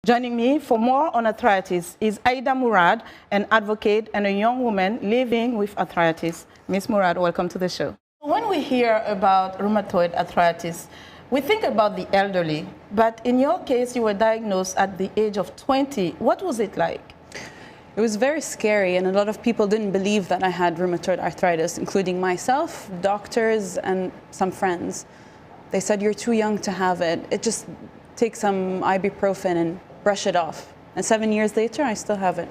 Joining me for more on arthritis is Aida Murad, an advocate and a young woman living with arthritis. Ms. Murad, welcome to the show. When we hear about rheumatoid arthritis, we think about the elderly, but in your case, you were diagnosed at the age of 20. What was it like? It was very scary, and a lot of people didn't believe that I had rheumatoid arthritis, including myself, doctors, and some friends. They said, "You're too young to have it. It just take some ibuprofen and brush it off." And 7 years later, I still have it.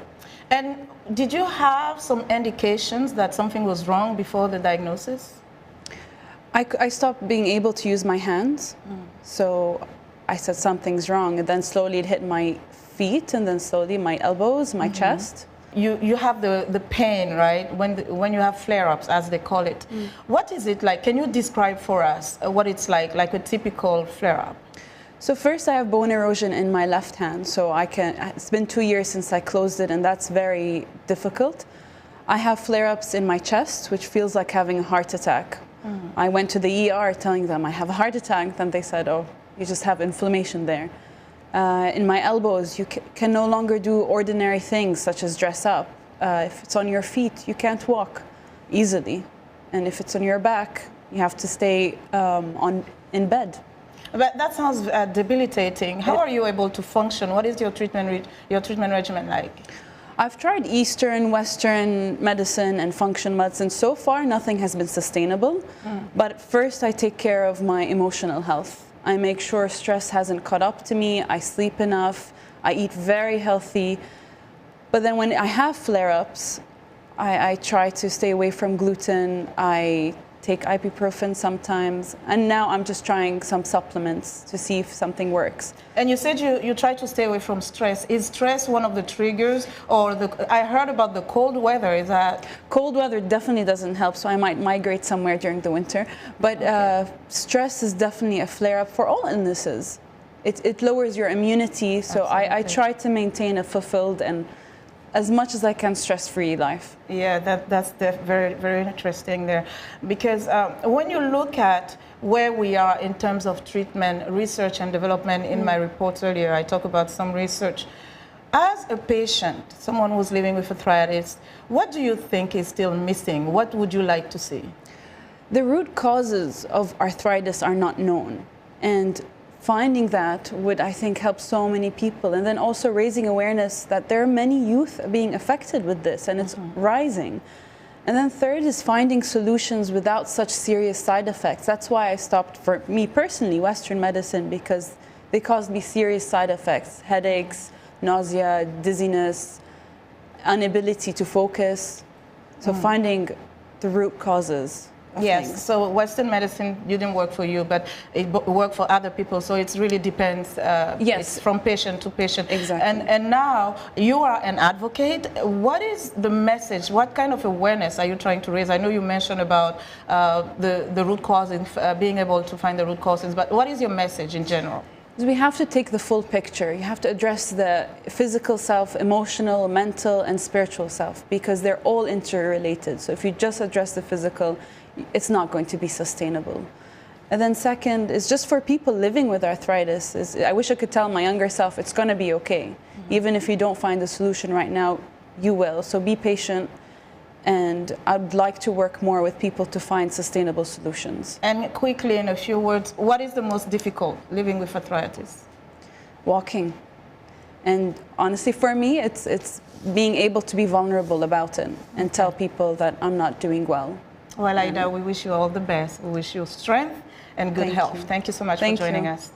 And did you have some indications that something was wrong before the diagnosis? I stopped being able to use my hands. So I said something's wrong, and then slowly it hit my feet, and then slowly my elbows, my chest. You have the pain, right, when you have flare-ups, as they call it. What is it like? Can you describe for us what it's like a typical flare-up? So first I have bone erosion in my left hand, so it's been 2 years since I closed it, and that's very difficult. I have flare-ups in my chest, which feels like having a heart attack. I went to the ER telling them I have a heart attack, then they said, "Oh, you just have inflammation there." In my elbows, you can no longer do ordinary things such as dress up. If it's on your feet, you can't walk easily. And if it's on your back, you have to stay in bed. But that sounds debilitating. How are you able to function? What is your treatment regimen like? I've tried Eastern, Western medicine and function medicine. So far, nothing has been sustainable. But first, I take care of my emotional health. I make sure stress hasn't caught up to me. I sleep enough. I eat very healthy. But then when I have flare-ups, I try to stay away from gluten. I take ibuprofen sometimes. And now I'm just trying some supplements to see if something works. And you said you try to stay away from stress. Is stress one of the triggers? Or I heard about the cold weather. Is that? Cold weather definitely doesn't help, so I might migrate somewhere during the winter. But stress is definitely a flare-up for all illnesses. It lowers your immunity, so I try to maintain a fulfilled and as much as I can stress-free life. Yeah, that's very, very interesting there. Because when you look at where we are in terms of treatment, research and development, in my reports earlier, I talk about some research. As a patient, someone who's living with arthritis, what do you think is still missing? What would you like to see? The root causes of arthritis are not known. And finding that would, I think, help so many people. And then also raising awareness that there are many youth being affected with this, and it's rising. And then third is finding solutions without such serious side effects. That's why I stopped, for me personally, Western medicine, because they caused me serious side effects: headaches, nausea, dizziness, inability to focus. So finding the root causes. Yes, so Western medicine didn't work for you, but it worked for other people, so it really depends yes. from patient to patient. Exactly. And now you are an advocate. What is the message? What kind of awareness are you trying to raise? I know you mentioned about the root causes, being able to find the root causes, but what is your message in general? We have to take the full picture. You have to address the physical self, emotional, mental, and spiritual self, because they're all interrelated. So if you just address the physical, it's not going to be sustainable. And then second is just for people living with arthritis. I wish I could tell my younger self it's going to be okay. Even if you don't find the solution right now, you will. So be patient. And I'd like to work more with people to find sustainable solutions. And quickly, in a few words, what is the most difficult living with arthritis? Walking. And honestly, for me, it's being able to be vulnerable about it and tell people that I'm not doing well. Well, Aida, we wish you all the best. We wish you strength and good health. Thank you so much for joining us.